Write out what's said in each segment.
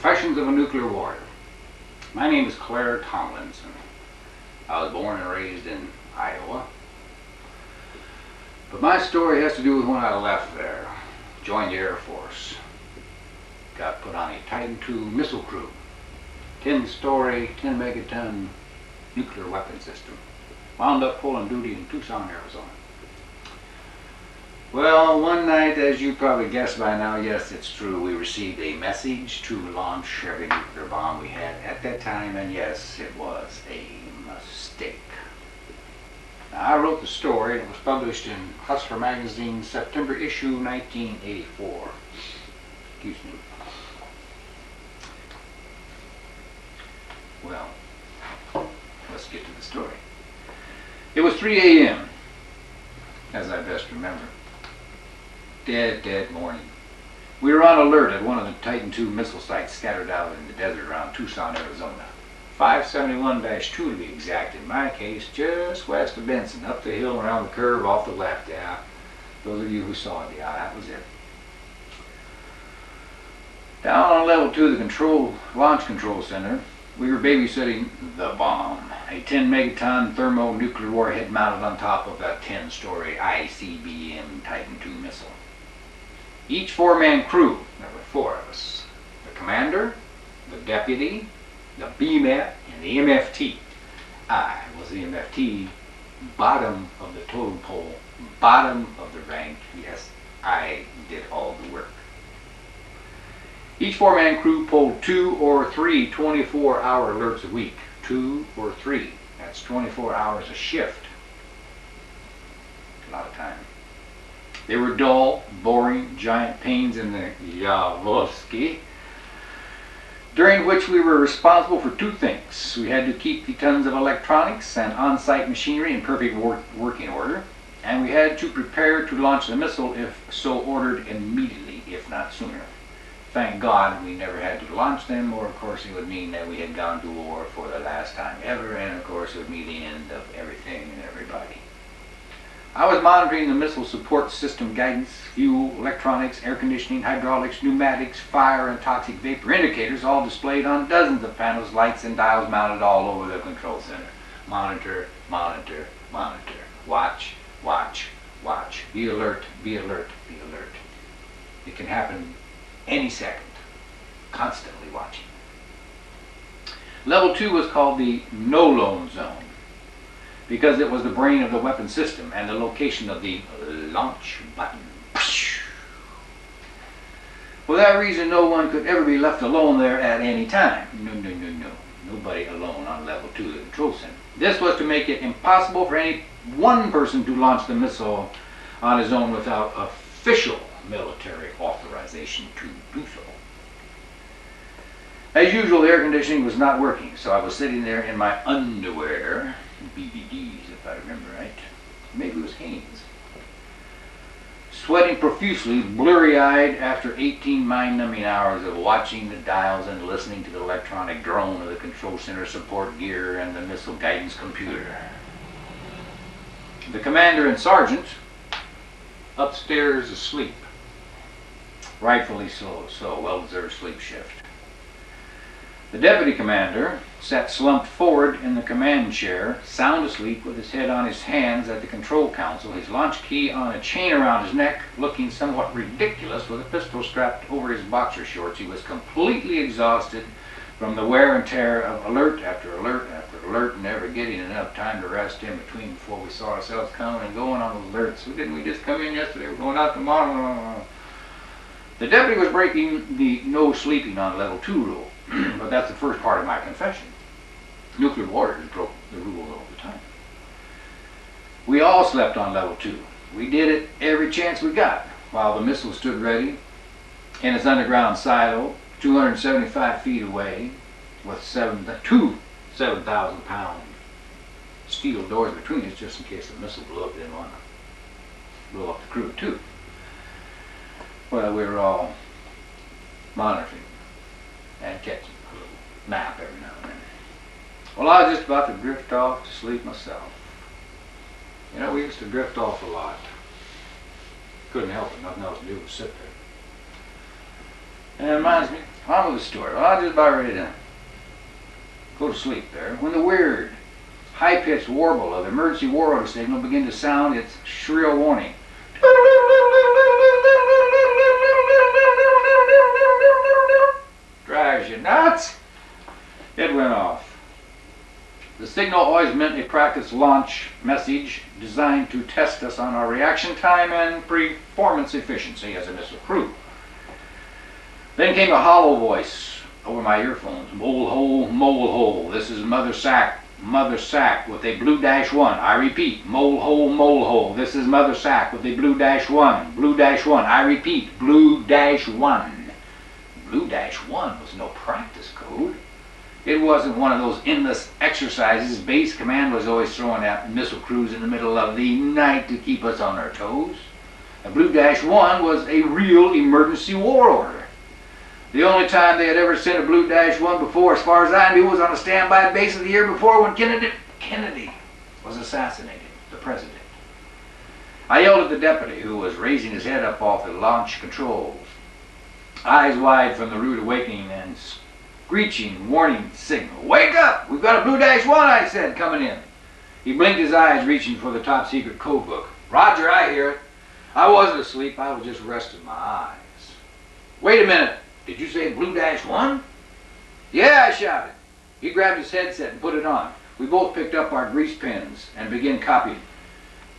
Confessions of a Nuclear Warrior. My name is Clair Tomlinson. I was born and raised in Iowa. But my story has to do with when I left there. Joined the Air Force. Got put on a Titan II missile crew. 10-story, 10-megaton nuclear weapon system. Wound up pulling duty in Tucson, Arizona. Well, one night, as you probably guessed by now, yes, it's true, we received a message to launch every nuclear bomb we had at that time, and yes, it was a mistake. Now, I wrote the story, and it was published in Hustler magazine, September issue 1984. Excuse me. Well, let's get to the story. It was 3 a.m., as I best remember. Dead morning. We were on alert at one of the Titan II missile sites scattered out in the desert around Tucson, Arizona. 571-2 to be exact in my case, just west of Benson, up the hill around the curve off the left. Yeah, those of you who saw it, yeah, that was it. Down on level 2 of the launch control center, we were babysitting the bomb, a 10-megaton thermonuclear warhead mounted on top of a 10-story ICBM Titan II missile. Each 4-man crew, there were 4 of us, the commander, the deputy, the BMET, and the MFT. I was the MFT, bottom of the totem pole, bottom of the rank. Yes, I did all the work. Each 4-man crew pulled 2 or 3 24-hour alerts a week. 2 or 3. That's 24 hours a shift. A lot of time. They were dull, boring, giant pains in the Yavolsky, during which we were responsible for 2 things. We had to keep the tons of electronics and on-site machinery in perfect working order, and we had to prepare to launch the missile if so ordered immediately, if not sooner. Thank God we never had to launch them, or of course it would mean that we had gone to war for the last time ever, and of course it would mean the end of everything and everybody. I was monitoring the missile support system guidance, fuel, electronics, air conditioning, hydraulics, pneumatics, fire, and toxic vapor indicators, all displayed on dozens of panels, lights, and dials mounted all over the control center. Monitor, monitor, monitor. Watch, watch, watch. Be alert, be alert, be alert. It can happen any second. Constantly watching. Level 2 was called the no-loan zone, because it was the brain of the weapon system and the location of the launch button. For that reason, no one could ever be left alone there at any time. No. Nobody alone on level 2 of the control center. This was to make it impossible for any one person to launch the missile on his own without official military authorization to do so. As usual, the air conditioning was not working, so I was sitting there in my underwear, BBDs if I remember right, maybe it was Hanes, sweating profusely, blurry-eyed after 18 mind-numbing hours of watching the dials and listening to the electronic drone of the control center support gear and the missile guidance computer. The commander and sergeant upstairs asleep. Rightfully so, well-deserved sleep shift. The deputy commander sat slumped forward in the command chair, sound asleep with his head on his hands at the control console, his launch key on a chain around his neck, looking somewhat ridiculous with a pistol strapped over his boxer shorts. He was completely exhausted from the wear and tear of alert after alert after alert, never getting enough time to rest in between before we saw ourselves coming and going on those alerts. Didn't we just come in yesterday? We're going out tomorrow. The deputy was breaking the no sleeping on level 2 rule, but that's the first part of my confession. Nuclear warriors broke the rule all the time. We all slept on level 2. We did it every chance we got, while the missile stood ready in its underground silo, 275 feet away, with 7,000-pound steel doors between us, just in case the missile blew up. Didn't want to blow up the crew too. Well, we were all monitoring and catching a little nap every now and then. Well, I was just about to drift off to sleep myself. You know, we used to drift off a lot. Couldn't help it, nothing else to do but sit there. And it reminds me, on with the story. Well, I was just about ready to go to sleep there when the weird, high-pitched warble of the emergency war order signal began to sound its shrill warning. Drives you nuts? It went off. The signal always meant a practice launch message designed to test us on our reaction time and performance efficiency as a missile crew. Then came a hollow voice over my earphones. Mole hole, this is Mother Sack with a blue -1. I repeat, mole hole, this is Mother Sack with a blue -1. I repeat, blue -1. Blue -1 was no practice code. It wasn't one of those endless exercises base command was always throwing at missile crews in the middle of the night to keep us on our toes. A blue -1 was a real emergency war order. The only time they had ever sent a blue -1 before, as far as I knew, was on a standby base of the year before when Kennedy was assassinated, the president. I yelled at the deputy, who was raising his head up off the launch controls, eyes wide from the rude awakening and screeching warning signal. Wake up! We've got a blue -1, I said, coming in. He blinked his eyes, reaching for the top secret code book. Roger, I hear it. I wasn't asleep, I was just resting my eyes. Wait a minute, did you say blue -1? Yeah, I shouted. He grabbed his headset and put it on. We both picked up our grease pens and began copying.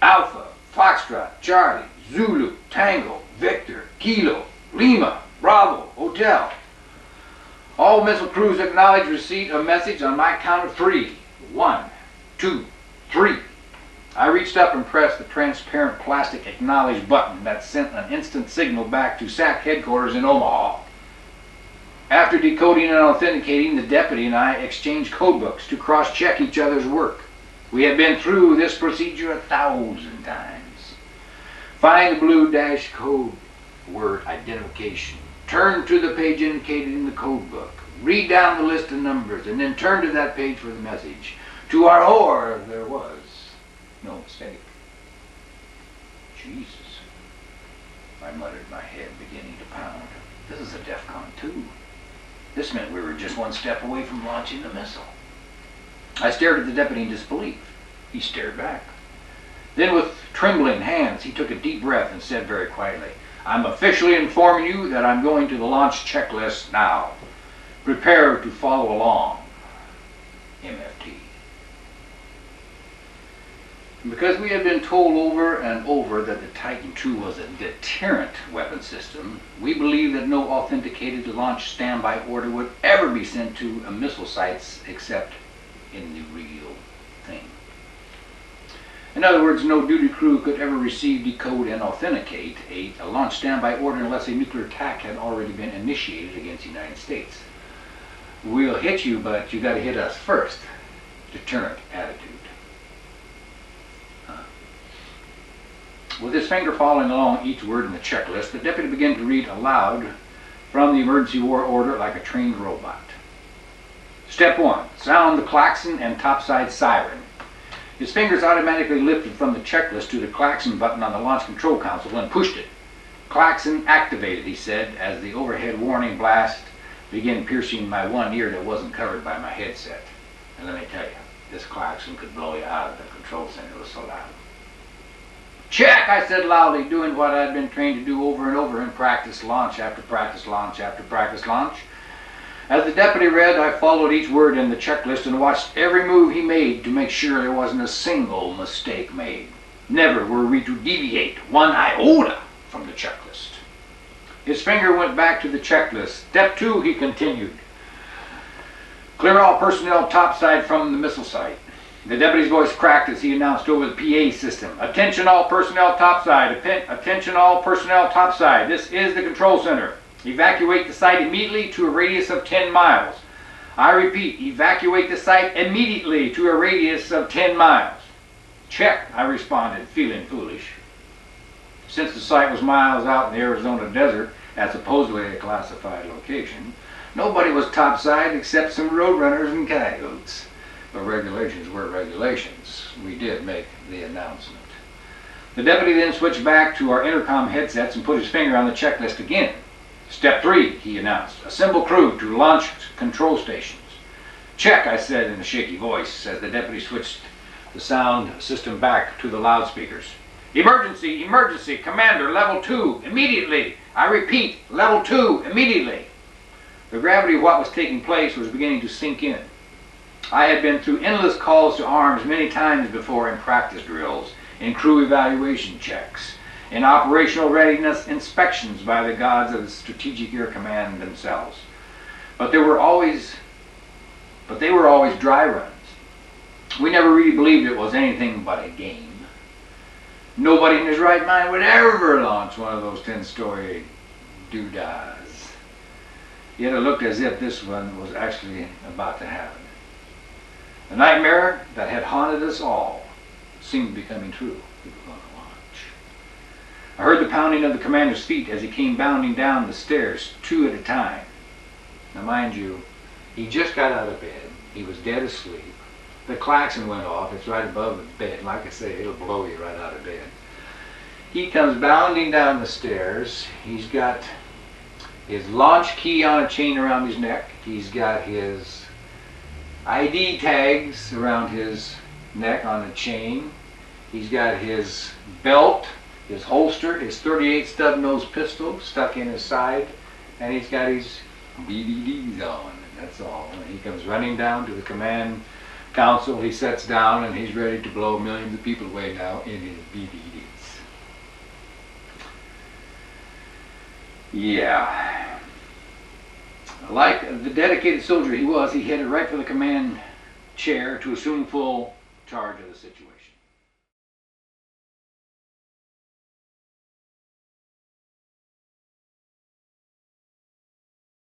Alpha, Foxtrot, Charlie, Zulu, Tango, Victor, Kilo, Lima, Bravo, Hotel. All missile crews acknowledge receipt of message on my count of 3. 1, 2, 3. I reached up and pressed the transparent plastic acknowledge button that sent an instant signal back to SAC headquarters in Omaha. After decoding and authenticating, the deputy and I exchanged codebooks to cross-check each other's work. We had been through this procedure 1,000 times. Find the blue code word identification. Turn to the page indicated in the code book. Read down the list of numbers and then turn to that page for the message. To our horror, there was no mistake. Jesus, I muttered, my head beginning to pound. This is a DEFCON 2. This meant we were just one step away from launching the missile. I stared at the deputy in disbelief. He stared back. Then with trembling hands, he took a deep breath and said very quietly, I'm officially informing you that I'm going to the launch checklist now. Prepare to follow along. MFT. Because we had been told over and over that the Titan II was a deterrent weapon system, we believed that no authenticated launch standby order would ever be sent to missile sites except in the real thing. In other words, no duty crew could ever receive, decode, and authenticate a launch standby order unless a nuclear attack had already been initiated against the United States. We'll hit you, but you got to hit us first. Deterrent attitude. With his finger following along each word in the checklist, the deputy began to read aloud from the emergency war order like a trained robot. Step 1. Sound the klaxon and topside siren. His fingers automatically lifted from the checklist to the klaxon button on the launch control console and pushed it. Klaxon activated, he said, as the overhead warning blast began piercing my one ear that wasn't covered by my headset. And let me tell you, this klaxon could blow you out of the control center. It was so loud. Check, I said loudly, doing what I'd been trained to do over and over in practice launch after practice launch after practice launch. As the deputy read, I followed each word in the checklist and watched every move he made to make sure there wasn't a single mistake made. Never were we to deviate one iota from the checklist. His finger went back to the checklist. Step 2, he continued. Clear all personnel topside from the missile site. The deputy's voice cracked as he announced over the PA system. Attention all personnel topside. Attention all personnel topside. This is the control center. Evacuate the site immediately to a radius of 10 miles. I repeat, evacuate the site immediately to a radius of 10 miles. Check, I responded, feeling foolish. Since the site was miles out in the Arizona desert, at supposedly a classified location, nobody was topside except some roadrunners and coyotes. But regulations were regulations. We did make the announcement. The deputy then switched back to our intercom headsets and put his finger on the checklist again. Step 3, he announced. Assemble crew to launch control stations. Check, I said in a shaky voice as the deputy switched the sound system back to the loudspeakers. Emergency, emergency, Commander, level 2, immediately. I repeat, level 2, immediately. The gravity of what was taking place was beginning to sink in. I had been through endless calls to arms many times before in practice drills, in crew evaluation checks, in operational readiness inspections by the gods of the Strategic Air Command themselves. But they were always dry runs. We never really believed it was anything but a game. Nobody in his right mind would ever launch one of those 10-story doodahs. Yet it looked as if this one was actually about to happen. The nightmare that had haunted us all seemed to be coming true. We were going to launch. I heard the pounding of the commander's feet as he came bounding down the stairs, 2 at a time. Now mind you, he just got out of bed. He was dead asleep. The klaxon went off. It's right above the bed. Like I say, it'll blow you right out of bed. He comes bounding down the stairs. He's got his launch key on a chain around his neck. He's got his ID tags around his neck on a chain. He's got his belt, his holster, his .38 stub-nose pistol stuck in his side, and he's got his BDDs on. That's all. And he comes running down to the command council. He sits down and he's ready to blow millions of people away now in his BDDs. Yeah. Like the dedicated soldier he was, he headed right for the command chair to assume full charge of the situation.